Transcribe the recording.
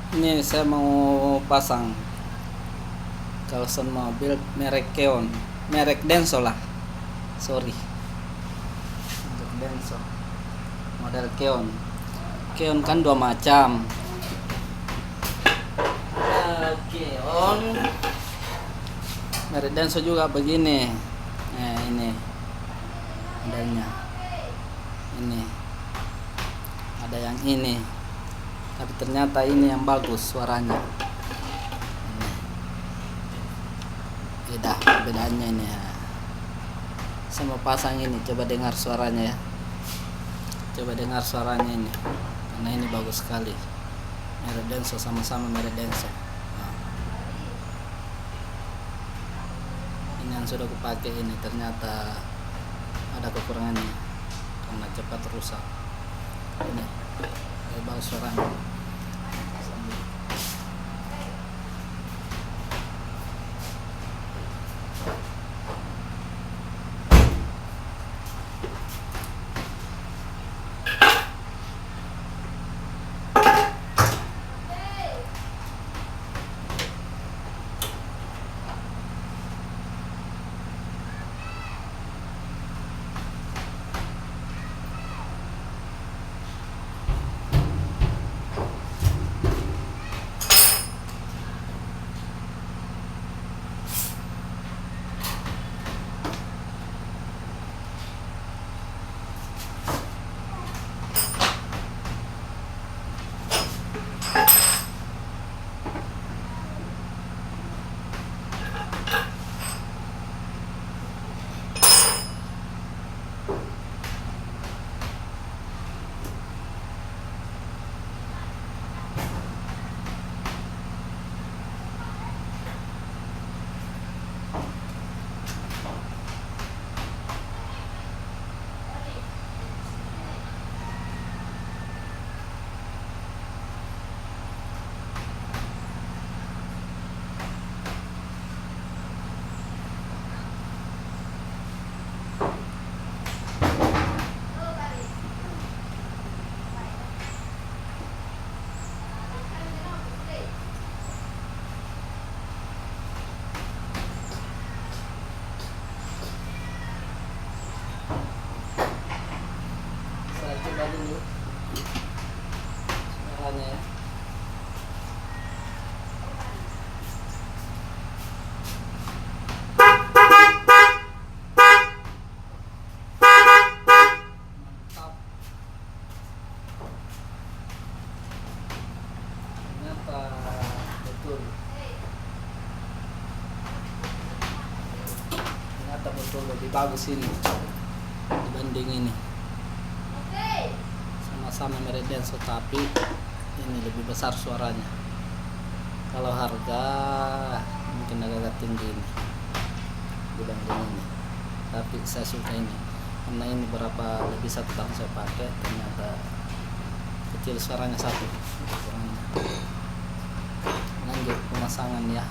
Ini saya mau pasang Klakson mobil merek keon, merek Denso lah, sorry, merek Denso, model keon. Keon kan dua macam, keon merek Denso juga begini. Nah, ini modelnya, ini ada yang ini, tapi ternyata ini yang bagus suaranya. Beda bedanya ini ya. Saya mau pasang ini, coba dengar suaranya ya, coba dengar suaranya ini, karena ini bagus sekali. Merek Denso, sama-sama merek Denso. Nah, ini yang sudah kupakai, ini ternyata ada kekurangannya karena cepat rusak. Ini bagus suaranya. Coba dulu suaranya ya. Mantap. Ternyata betul. Ternyata betul lebih bagus ini dibanding ini. Sama merek Denso, tapi ini lebih besar suaranya. Kalau harga mungkin agak tinggi ini dibanding ini, tapi saya suka ini karena ini lebih 1 tahun saya pakai, ternyata kecil suaranya satu kurangnya. Lanjut pemasangan ya.